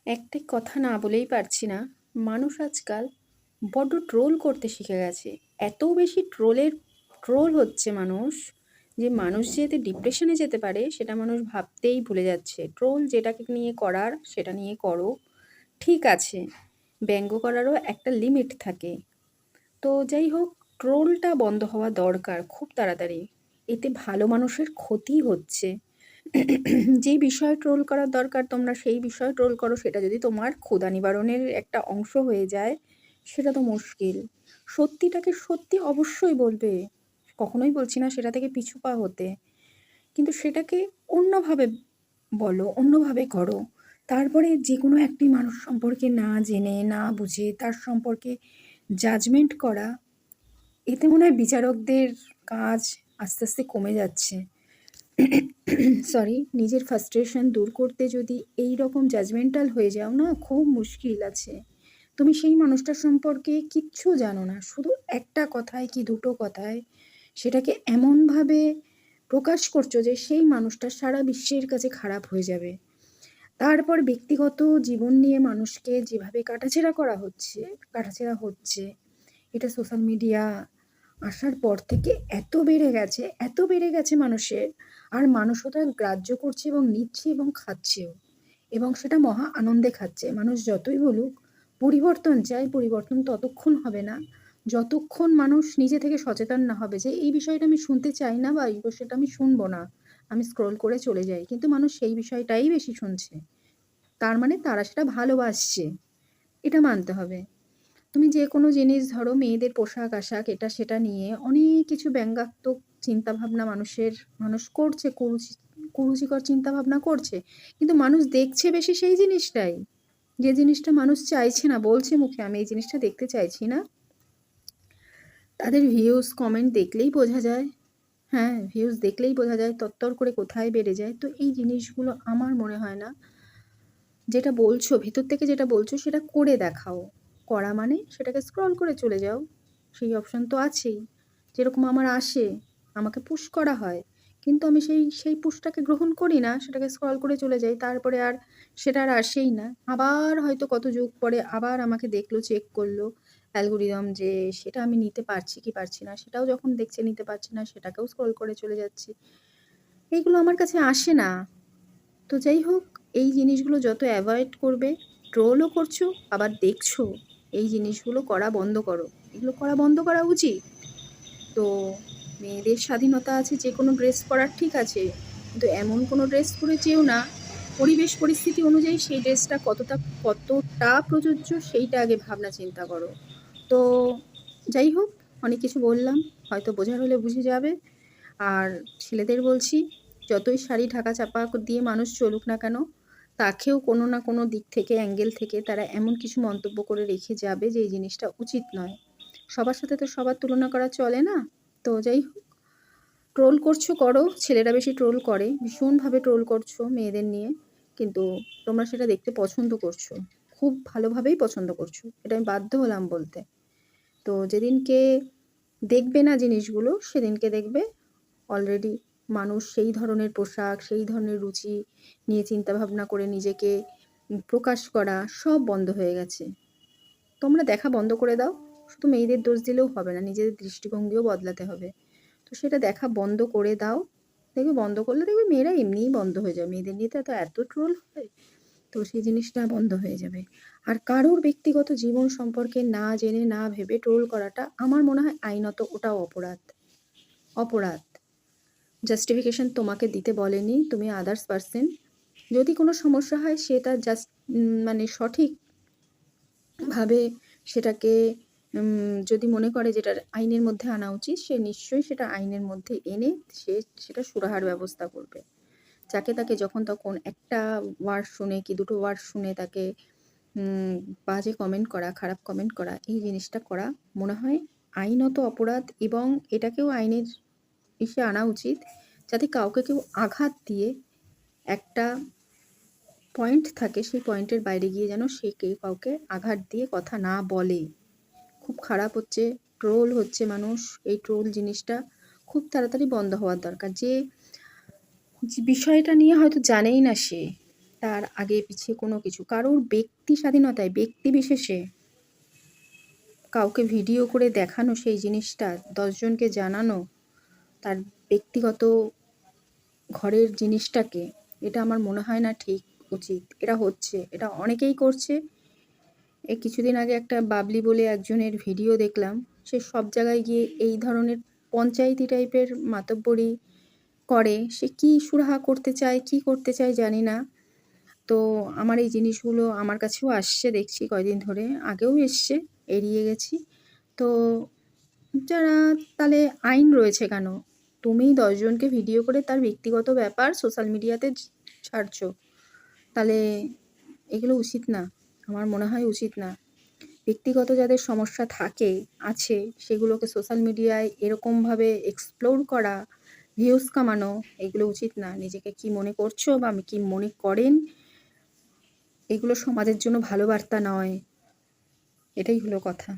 একটি কথা না বলেই পারছি না। মানুষ আজকাল বড্ড ট্রোল করতে শিখে গেছে। এত বেশি ট্রোল হচ্ছে মানুষ, যে মানুষ যে এতে ডিপ্রেশনে যেতে পারে সেটা মানুষ ভাবতেই ভুলে যাচ্ছে। ট্রোল যেটাকে নিয়ে করার সেটা নিয়ে করো, ঠিক আছে। ব্যঙ্গ করারও একটা লিমিট থাকে। তো যাই হোক, ট্রোলটা বন্ধ হওয়া দরকার খুব তাড়াতাড়ি। এতে ভালো মানুষের ক্ষতি হচ্ছে। যে বিষয়ে ট্রোল করার দরকার তোমরা সেই বিষয়ে ট্রোল করো, সেটা যদি তোমার ক্ষুধা নিবারণের একটা অংশ হয়ে যায় সেটা তো মুশকিল। সত্যিটাকে সত্যি অবশ্যই বলবে, কখনোই বলছি না সেটা থেকে পিছু পা হতে, কিন্তু সেটাকে অন্যভাবে বলো, অন্যভাবে করো। তারপরে যে কোনো একটি মানুষ সম্পর্কে না জেনে না বুঝে তার সম্পর্কে জাজমেন্ট করা, এতে মনে হয় বিচারকদের কাজ আস্তে আস্তে কমে যাচ্ছে। সরি, নিজের ফ্রাস্ট্রেশন দূর করতে যদি এই রকম জাজমেন্টাল হয়ে যাও না, খুব মুশকিল আছে। তুমি সেই মানুষটার সম্পর্কে কিচ্ছু জানো না, শুধু একটা কথায় কি দুটো কথায় সেটাকে এমনভাবে প্রকাশ করছো যে সেই মানুষটা সারা বিশ্বের কাছে খারাপ হয়ে যাবে। তারপর ব্যক্তিগত জীবন নিয়ে মানুষকে যেভাবে কাটাছেঁড়া হচ্ছে, এটা সোশ্যাল মিডিয়া আসার পর থেকে এত বেড়ে গেছে মানুষের। আর মানুষ ওটা গ্রাহ্য করছে এবং নিচ্ছে এবং খাচ্ছেও, এবং সেটা মহা আনন্দে খাচ্ছে। মানুষ যতই বলুক পরিবর্তন চাই, পরিবর্তন ততক্ষণ হবে না যতক্ষণ মানুষ নিজে থেকে সচেতন না হবে যে এই বিষয়টা আমি শুনতে চাই না, বা এই বিষয়টা আমি শুনবো না, আমি স্ক্রোল করে চলে যাই। কিন্তু মানুষ সেই বিষয়টাই বেশি শুনছে, তার মানে তারা সেটা ভালোবাসছে, এটা মানতে হবে। তুমি যে কোনো জিনিস ধরো, মেয়েদের পোশাক-আশাক এটা সেটা নিয়ে অনেক কিছু ব্যঙ্গাত্মক চিন্তাভাবনা মানুষ করছে, কুরুচিকর চিন্তাভাবনা করছে। কিন্তু মানুষ দেখছে বেশি সেই জিনিসটাই। যে জিনিসটা মানুষ চাইছে না, বলছে মুখে আমি এই জিনিসটা দেখতে চাইছি না, তাদের ভিউজ কমেন্ট দেখলেই বোঝা যায়। হ্যাঁ, ভিউজ দেখলেই বোঝা যায় তত্তর করে কোথায় বেড়ে যায়। তো এই জিনিসগুলো আমার মনে হয় না, যেটা বলছো ভেতর থেকে যেটা বলছো সেটা করে দেখাও। করা মানে সেটাকে স্ক্রল করে চলে যাও, সেই অপশন তো আছেই। যেরকম আমার আসে, আমাকে পুশ করা হয়, কিন্তু আমি সেই পুশটাকে গ্রহণ করি না, সেটাকে স্ক্রল করে চলে যাই। তারপরে আর সেটা আর আসেই না। আবার হয়তো কত যুগ পরে আবার আমাকে দেখলো, চেক করলো অ্যালগরিদম, যে সেটা আমি নিতে পারছি কি পারছি না। সেটাও যখন দেখছে নিতে পারছি না, সেটাকেও স্ক্রল করে চলে যাচ্ছি। এইগুলো আমার কাছে আসে না। তো যাই হোক, এই জিনিসগুলো যত অ্যাভয়েড করবে, ট্রোলও করছো আবার দেখছো, এই জিনিসগুলো করা বন্ধ করো। এগুলো করা বন্ধ করা উচিত। তো মেয়েদের স্বাধীনতা আছে যে কোনো ড্রেস পরার, ঠিক আছে, কিন্তু এমন কোনো ড্রেস পরে যেও না, পরিবেশ পরিস্থিতি অনুযায়ী সেই ড্রেসটা কতটা প্রযোজ্য সেইটা আগে ভাবনা চিন্তা করো। তো যাই হোক, অনেক কিছু বললাম, হয়তো বোঝার হলে বুঝে যাবে। আর ছেলেদের বলছি, যতই শাড়ি ঢাকা চাপা দিয়ে মানুষ চলুক না কেন, তাকেও কোনো না কোনো দিক থেকে, অ্যাঙ্গেল থেকে তারা এমন কিছু মন্তব্য করে রেখে যাবে যে এই জিনিসটা উচিত নয়। সবার সাথে তো সবার তুলনা করা চলে না। তো যাই হোক, ট্রোল করছো করো, ছেলেরা বেশি ট্রোল করে, ভীষণভাবে ট্রোল করছো মেয়েদের নিয়ে, কিন্তু তোমরা সেটা দেখতে পছন্দ করছো, খুব ভালোভাবেই পছন্দ করছো, এটা আমি বাধ্য হলাম বলতে। তো যেদিনকে দেখবে না জিনিসগুলো, সেদিনকে দেখবে অলরেডি মানুষ সেই ধরনের পোশাক, সেই ধরনের রুচি নিয়ে চিন্তাভাবনা করে নিজেকে প্রকাশ করা সব বন্ধ হয়ে গেছে। তোমরা দেখা বন্ধ করে দাও। শুধু মেয়েদের দোষ দিলেও হবে না, নিজেদের দৃষ্টিভঙ্গিও বদলাতে হবে। তো সেটা দেখা বন্ধ করে দাও। দেখবে বন্ধ করলে দেখবে মেয়েরা এমনিই বন্ধ হয়ে যাবে। মেয়েদের নিয়ে তো এত ট্রোল হয়, তো সেই জিনিসটা বন্ধ হয়ে যাবে। আর কারোর ব্যক্তিগত জীবন সম্পর্কে না জেনে না ভেবে ট্রোল করাটা আমার মনে হয় আইনত ওটাও অপরাধ। অপরাধ। জাস্টিফিকেশন তোমাকে দিতে বলেনি, তুমি আদার্স পারসন। যদি কোনো সমস্যা হয় সে তার মানে সঠিকভাবে সেটাকে যদি মনে করে যেটার আইনের মধ্যে আনা উচিত, সে নিশ্চয়ই সেটা আইনের মধ্যে এনে সেটা সুরাহার ব্যবস্থা করবে। যাকে তাকে যখন তখন একটা ওয়ার্ড শুনে কি দুটো ওয়ার্ড শুনে তাকে বাজে কমেন্ট করা, খারাপ কমেন্ট করা, এই জিনিসটা করা মনে হয় আইনত অপরাধ, এবং এটাকেও আইনের আনা উচিত, যাতে কাউকে কেউ আঘাত দিয়ে একটা পয়েন্ট থাকে, সেই পয়েন্টের বাইরে গিয়ে যেন সে কেউ কাউকে আঘাত দিয়ে কথা না বলে। খুব খারাপ হচ্ছে, ট্রোল হচ্ছে মানুষ, এই ট্রোল জিনিসটা খুব তাড়াতাড়ি বন্ধ হওয়ার দরকার। যে বিষয়টা নিয়ে হয়তো জানেই না সে, তার আগে পিছে কোনো কিছু কারোর ব্যক্তি স্বাধীনতায় ব্যক্তি বিশেষে কাউকে ভিডিও করে দেখানো সেই জিনিসটা ১০ জনকে জানানো তার ব্যক্তিগত ঘরের জিনিসটাকে, এটা আমার মনে হয় না ঠিক উচিত। এটা হচ্ছে, এটা অনেকেই করছে। এই কিছুদিন আগে একটা বাবলি বলে একজনের ভিডিও দেখলাম। সে সব জায়গায় গিয়ে এই ধরনের পঞ্চায়েতি টাইপের মাতব্বরি করে। সে কী সুরাহা করতে চায়, কী করতে চায় জানি না। তো আমার এই জিনিসগুলো আমার কাছেও আসছে দেখছি কয়দিন ধরে। আগেও এসছে, এড়িয়ে গেছি। তো যারা তাহলে আইন রয়েছে কেন? তুমি ১০ জনকে ভিডিও করে তার ব্যক্তিগত ব্যাপার সোশ্যাল মিডিয়াতে ছাড়ছো। তাহলে এগুলো উচিত না। আমার মনে হয় উচিত না। ব্যক্তিগত যাদের সমস্যা আছে সেগুলোকে সোশ্যাল মিডিয়ায় এরকমভাবে এক্সপ্লোর করা, ভিউজ কামানো এগুলো উচিত না। নিজেকে কি মনে করছো বা কি মনে করেন এগুলো সমাজের জন্য ভালো বার্তা নয়। এটাই হলো কথা।